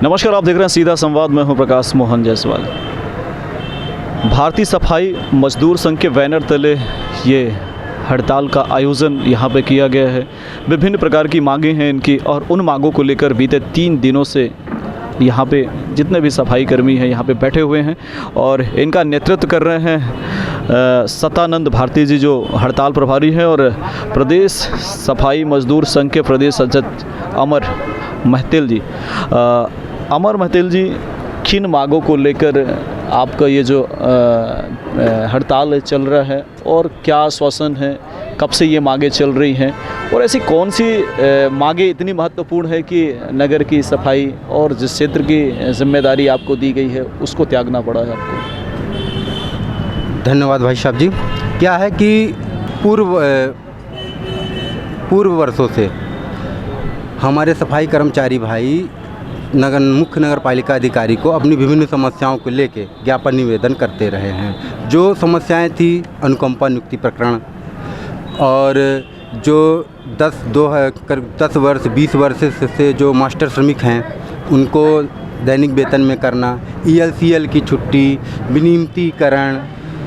नमस्कार, आप देख रहे हैं सीधा संवाद। मैं हूं प्रकाश मोहन जायसवाल। भारतीय सफाई मजदूर संघ के बैनर तले ये हड़ताल का आयोजन यहाँ पे किया गया है। विभिन्न प्रकार की मांगें हैं इनकी, और उन मांगों को लेकर बीते 3 दिनों से यहाँ पे जितने भी सफाई कर्मी हैं यहाँ पे बैठे हुए हैं, और इनका नेतृत्व कर रहे हैं सतानंद भारती जी, जो हड़ताल प्रभारी हैं, और प्रदेश सफाई मजदूर संघ के प्रदेश अध्यक्ष अमर महतिल जी। अमर महतिल जी, किन मांगों को लेकर आपका ये जो हड़ताल चल रहा है, और क्या आश्वासन है, कब से ये मांगें चल रही हैं, और ऐसी कौन सी मांगें इतनी महत्वपूर्ण है कि नगर की सफाई और जिस क्षेत्र की जिम्मेदारी आपको दी गई है उसको त्यागना पड़ा है आपको? धन्यवाद भाई साहब जी। क्या है कि पूर्व वर्षों से हमारे सफाई कर्मचारी भाई मुख्य नगर पालिका अधिकारी को अपनी विभिन्न समस्याओं को लेके ज्ञापन निवेदन करते रहे हैं। जो समस्याएं थी अनुकंपा नियुक्ति प्रकरण, और जो 10 वर्ष 20 वर्ष से जो मास्टर श्रमिक हैं उनको दैनिक वेतन में करना, ELCL की छुट्टी, विनियमितीकरण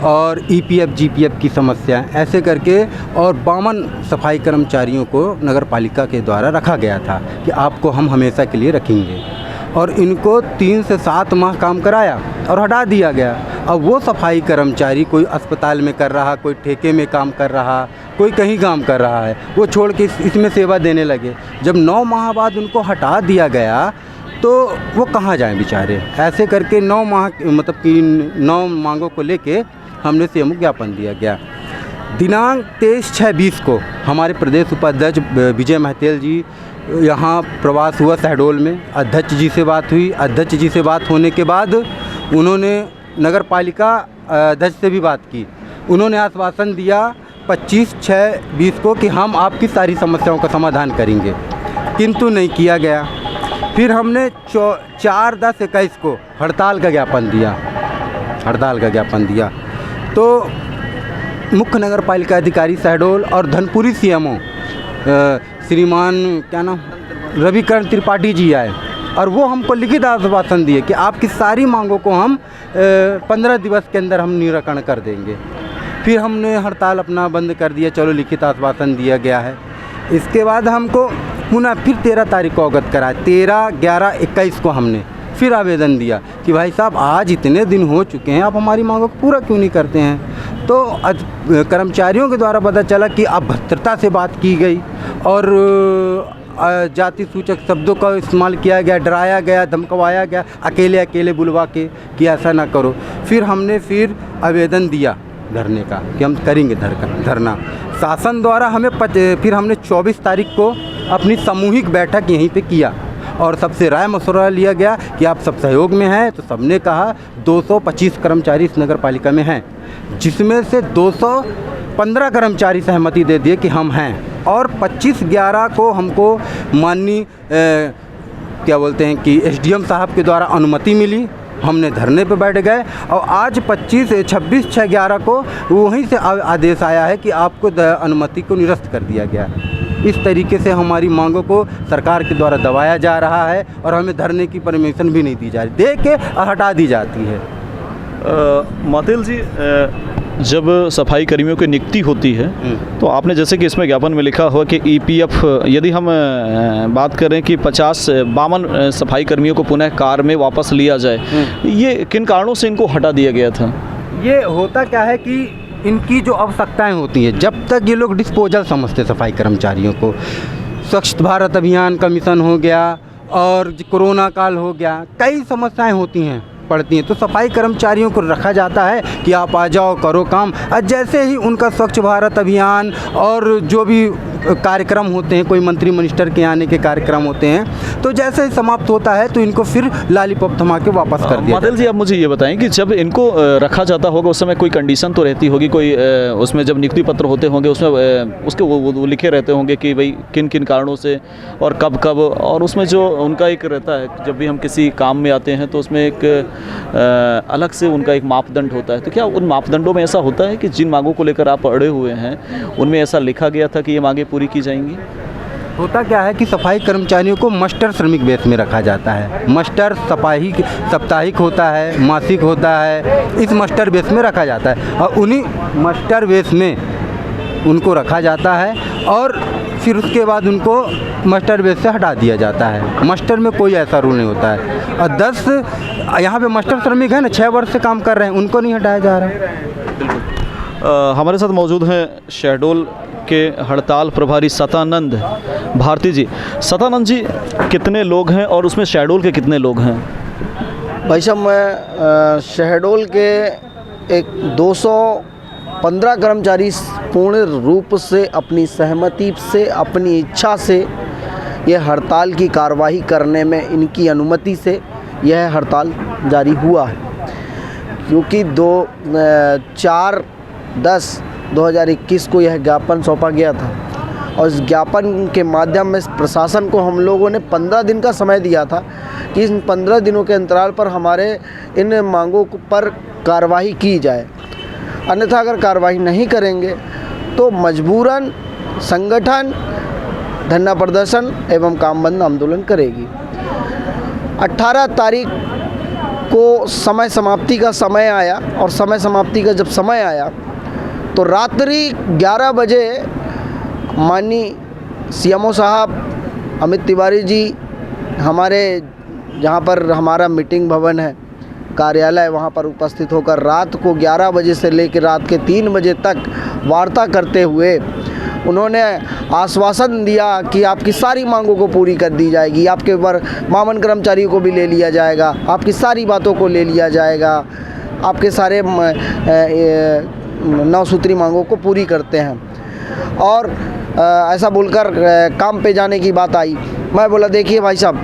और EPF GPF की समस्या, ऐसे करके और 52 सफाई कर्मचारियों को नगर पालिका के द्वारा रखा गया था कि आपको हम हमेशा के लिए रखेंगे, और इनको 3 से 7 माह काम कराया और हटा दिया गया। अब वो सफाई कर्मचारी कोई अस्पताल में कर रहा, कोई ठेके में काम कर रहा, कोई कहीं काम कर रहा है, वो छोड़ के इसमें सेवा देने लगे। जब 9 माह बाद उनको हटा दिया गया तो वो कहाँ जाएं बेचारे। ऐसे करके 9 माह मतलब कि 9 मांगों को लेके हमने CM को ज्ञापन दिया गया। दिनांक 23/6/20 को हमारे प्रदेश उपाध्यक्ष विजय महतिल जी यहाँ प्रवास हुआ शहडोल में। अध्यक्ष जी से बात हुई। अध्यक्ष जी से बात होने के बाद उन्होंने नगर पालिका अध्यक्ष से भी बात की। उन्होंने आश्वासन दिया 25/6/20 को कि हम आपकी सारी समस्याओं का समाधान करेंगे, किंतु नहीं किया गया। फिर हमने 4/10/21 को हड़ताल का ज्ञापन दिया। तो मुख्य नगर पालिका अधिकारी शहडोल और धनपुरी CMO श्रीमान क्या नाम रविकरण त्रिपाठी जी आए, और वो हमको लिखित आश्वासन दिए कि आपकी सारी मांगों को हम 15 दिवस के अंदर हम निराकरण कर देंगे। फिर हमने हड़ताल अपना बंद कर दिया। चलो, लिखित आश्वासन दिया गया है। इसके बाद हमको पुनः फिर 13 तारीख को अवगत कराया। 13/11/21 को हमने फिर आवेदन दिया कि भाई साहब, आज इतने दिन हो चुके हैं, आप हमारी मांगों को पूरा क्यों नहीं करते हैं। तो कर्मचारियों के द्वारा पता चला कि अभद्रता से बात की गई और जाति सूचक शब्दों का इस्तेमाल किया गया, डराया गया, धमकवाया गया, अकेले बुलवा के कि ऐसा ना करो। फिर हमने आवेदन दिया धरने का कि हम करेंगे धरना। शासन द्वारा फिर हमने 24 तारीख को अपनी सामूहिक बैठक यहीं पे किया, और सबसे राय मशवरा लिया गया कि आप सब सहयोग में हैं। तो सबने कहा 225 कर्मचारी इस नगर पालिका में हैं, जिसमें से 215 कर्मचारी सहमति दे दिए कि हम हैं, और 25/11 को हमको माननीय क्या बोलते हैं कि SDM साहब के द्वारा अनुमति मिली। हमने धरने पे बैठ गए, और आज 26/6/11 को वहीं से आदेश आया है कि आपको अनुमति को निरस्त कर दिया गया। इस तरीके से हमारी मांगों को सरकार के द्वारा दबाया जा रहा है, और हमें धरने की परमिशन भी नहीं दी जा रही, दे के हटा दी जाती है। महतिल जी, जब सफाई कर्मियों की नियुक्ति होती है तो आपने जैसे कि इसमें ज्ञापन में लिखा हुआ कि EPF, यदि हम बात करें कि 52 सफाई कर्मियों को पुनः कार्य में वापस लिया जाए, ये किन कारणों से इनको हटा दिया गया था? ये होता क्या है कि इनकी जो आवश्यकताएं होती हैं, जब तक ये लोग डिस्पोजल समझते सफाई कर्मचारियों को, स्वच्छ भारत अभियान का मिशन हो गया और कोरोना काल हो गया, कई समस्याएं होती हैं पड़ती हैं, तो सफाई कर्मचारियों को रखा जाता है कि आप आ जाओ, करो काम। और जैसे ही उनका स्वच्छ भारत अभियान और जो भी कार्यक्रम होते हैं, कोई मंत्री मिनिस्टर के आने के कार्यक्रम होते हैं, तो जैसे ही समाप्त होता है तो इनको फिर लॉलीपॉप थमा के वापस कर दिया। महतिल जी, अब मुझे ये बताएं कि जब इनको रखा जाता होगा उस समय कोई कंडीशन तो रहती होगी, कोई उसमें जब नियुक्ति पत्र होते होंगे उसमें उसके वो लिखे रहते होंगे कि भाई किन किन कारणों से और कब कब, और उसमें जो उनका एक रहता है, जब भी हम किसी काम में आते हैं तो उसमें एक अलग से उनका एक मापदंड होता है। तो क्या उन मापदंडों में ऐसा होता है कि जिन मांगों को लेकर आप अड़े हुए हैं उनमें ऐसा लिखा गया था कि ये मांगें पूरी की जाएंगी? होता क्या है कि सफाई कर्मचारियों को मास्टर श्रमिक बेस में रखा जाता है। मास्टर सफाई साप्ताहिक होता है, मासिक होता है, इस मास्टर बेस में रखा जाता है और उन्हीं मास्टर बेस में उनको रखा जाता है और फिर उसके बाद उनको मास्टर बेस से हटा दिया जाता है। मास्टर में कोई ऐसा रूल नहीं होता है। और 10 यहाँ पे मास्टर श्रमिक है ना, 6 वर्ष से काम कर रहे हैं, उनको नहीं हटाया जा रहा है। हमारे साथ मौजूद हैं शहडोल के हड़ताल प्रभारी सतानंद भारती जी। सतानंद जी, कितने लोग हैं और उसमें शहडोल के कितने लोग हैं? भाई साहब, मैं शहडोल के एक 215 कर्मचारी पूर्ण रूप से अपनी सहमति से, अपनी इच्छा से ये हड़ताल की कार्रवाई करने में, इनकी अनुमति से यह हड़ताल जारी हुआ है। क्योंकि 4/10/2021 को यह ज्ञापन सौंपा गया था और इस ज्ञापन के माध्यम में प्रशासन को हम लोगों ने 15 दिन का समय दिया था कि इन 15 दिनों के अंतराल पर हमारे इन मांगों पर कार्रवाई की जाए। अन्यथा अगर कार्रवाई नहीं करेंगे तो मजबूरन संगठन धरना प्रदर्शन एवं काम बंद आंदोलन करेगी। 18 तारीख को समय समाप्ति का समय आया और समय समाप्ति का जब समय आया तो रात्रि 11 बजे माननीय सीएमओ साहब अमित तिवारी जी हमारे जहाँ पर हमारा मीटिंग भवन है, कार्यालय, वहाँ पर उपस्थित होकर रात को 11 बजे से लेकर रात के 3 बजे तक वार्ता करते हुए उन्होंने आश्वासन दिया कि आपकी सारी मांगों को पूरी कर दी जाएगी, आपके ऊपर मामन कर्मचारियों को भी ले लिया जाएगा, आपकी सारी बातों को ले लिया जाएगा, आपके सारे 9 सूत्री मांगों को पूरी करते हैं। और ऐसा बोलकर काम पे जाने की बात आई। मैं बोला देखिए भाई साहब,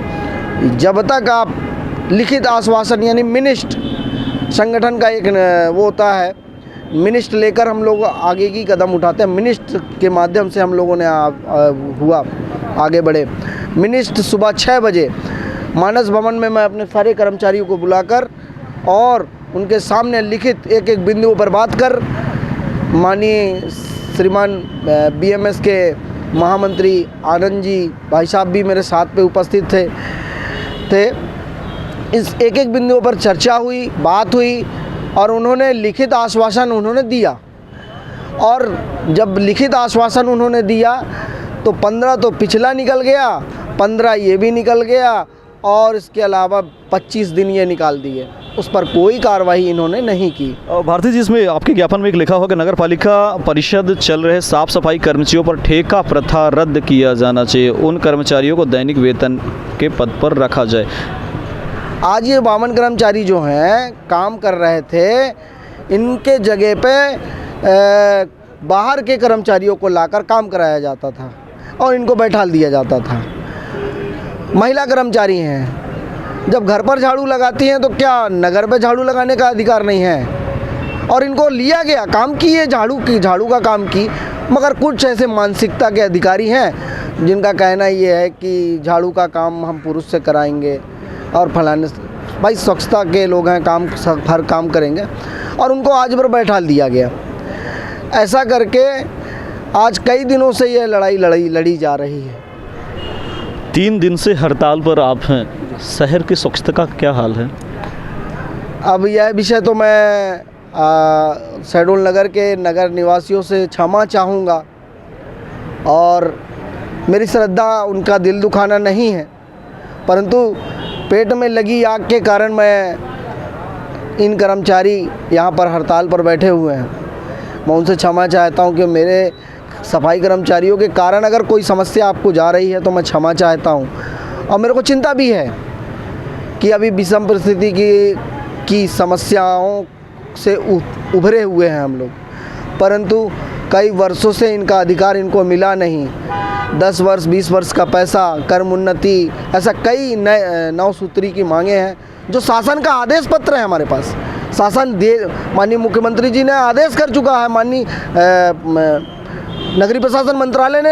जब तक आप लिखित आश्वासन यानी मिनिस्ट, संगठन का एक वो होता है, मिनिस्ट लेकर हम लोग आगे की कदम उठाते हैं। मिनिस्ट के माध्यम से हम लोगों ने आगे बढ़े। मिनिस्ट सुबह 6 बजे मानस भवन में मैं अपने सारे कर्मचारियों को बुलाकर और उनके सामने लिखित एक एक बिंदुओं पर बात कर माननीय श्रीमान बीएमएस के महामंत्री आनंद जी भाई साहब भी मेरे साथ पे उपस्थित थे। इस एक एक बिंदुओं पर चर्चा हुई, बात हुई और उन्होंने लिखित आश्वासन उन्होंने दिया। और जब लिखित आश्वासन उन्होंने दिया तो 15 तो पिछला निकल गया, 15 ये भी निकल गया और इसके अलावा 25 दिन ये निकाल दिए, उस पर कोई कार्रवाई इन्होंने नहीं की। भारती जी, इसमें आपके ज्ञापन में एक लिखा हुआ कि नगर पालिका परिषद चल रहे साफ सफाई कर्मचारियों पर ठेका प्रथा रद्द किया जाना चाहिए, उन कर्मचारियों को दैनिक वेतन के पद पर रखा जाए। आज ये 52 कर्मचारी जो हैं काम कर रहे थे, इनके जगह पे बाहर के कर्मचारियों को लाकर काम कराया जाता था और इनको बैठा दिया जाता था। महिला कर्मचारी हैं, जब घर पर झाड़ू लगाती हैं तो क्या नगर पे झाड़ू लगाने का अधिकार नहीं है? और इनको लिया गया, काम की ये झाड़ू का काम की, मगर कुछ ऐसे मानसिकता के अधिकारी हैं जिनका कहना ये है कि झाड़ू का काम हम पुरुष से कराएंगे और फलाने। भाई स्वच्छता के लोग हैं, हर काम करेंगे और उनको आज भर बैठा दिया गया। ऐसा करके आज कई दिनों से ये लड़ी जा रही है। 3 दिन से हड़ताल पर आप हैं, शहर की स्वच्छता का क्या हाल है? अब यह विषय तो मैं शहडोल नगर के नगर निवासियों से क्षमा चाहूँगा और मेरी श्रद्धा उनका दिल दुखाना नहीं है, परंतु पेट में लगी आग के कारण मैं इन कर्मचारी यहाँ पर हड़ताल पर बैठे हुए हैं, मैं उनसे क्षमा चाहता हूँ कि मेरे सफाई कर्मचारियों के कारण अगर कोई समस्या आपको जा रही है तो मैं क्षमा चाहता हूँ। और मेरे को चिंता भी है कि अभी विषम परिस्थिति की समस्याओं से उभरे हुए हैं हम लोग, परंतु कई वर्षों से इनका अधिकार इनको मिला नहीं। 10 वर्ष 20 वर्ष का पैसा, कर्म उन्नति, ऐसा कई 9 सूत्री की मांगे हैं जो शासन का आदेश पत्र है हमारे पास। शासन माननीय मुख्यमंत्री जी ने आदेश कर चुका है, माननीय नगरीय प्रशासन मंत्रालय ने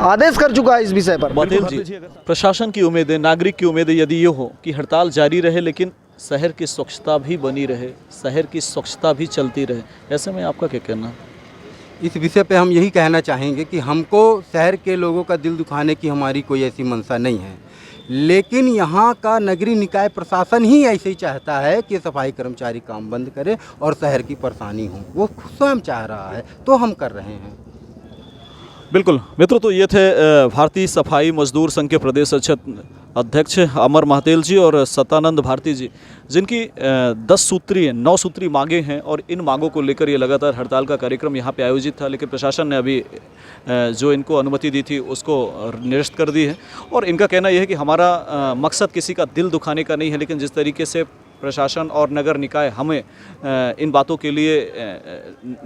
आदेश कर चुका है इस विषय पर। प्रशासन की उम्मीदें, नागरिक की उम्मीदें यदि ये हो कि हड़ताल जारी रहे लेकिन शहर की स्वच्छता भी बनी रहे, शहर की स्वच्छता भी चलती रहे, ऐसे में आपका क्या कहना है? इस विषय पे हम यही कहना चाहेंगे कि हमको शहर के लोगों का दिल दुखाने की हमारी कोई ऐसी मंशा नहीं है, लेकिन यहाँ का नगरीय निकाय प्रशासन ही ऐसे ही चाहता है कि सफाई कर्मचारी काम बंद करे और शहर की परेशानी हो, वो स्वयं चाह रहा है, तो हम कर रहे हैं। बिल्कुल मित्रों, तो ये थे भारतीय सफाई मजदूर संघ के प्रदेश अध्यक्ष अमर महातेल जी और सतानंद भारती जी, जिनकी 9 सूत्री मांगे हैं और इन मांगों को लेकर ये लगातार हड़ताल का कार्यक्रम यहाँ पे आयोजित था, लेकिन प्रशासन ने अभी जो इनको अनुमति दी थी उसको निरस्त कर दी है। और इनका कहना यह है कि हमारा मकसद किसी का दिल दुखाने का नहीं है, लेकिन जिस तरीके से प्रशासन और नगर निकाय हमें इन बातों के लिए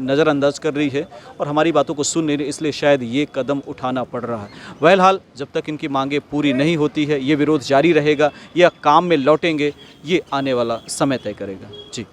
नज़रअंदाज कर रही है और हमारी बातों को सुन नहीं रही, इसलिए शायद ये कदम उठाना पड़ रहा है। बहरहाल जब तक इनकी मांगें पूरी नहीं होती है ये विरोध जारी रहेगा या काम में लौटेंगे, ये आने वाला समय तय करेगा। जी।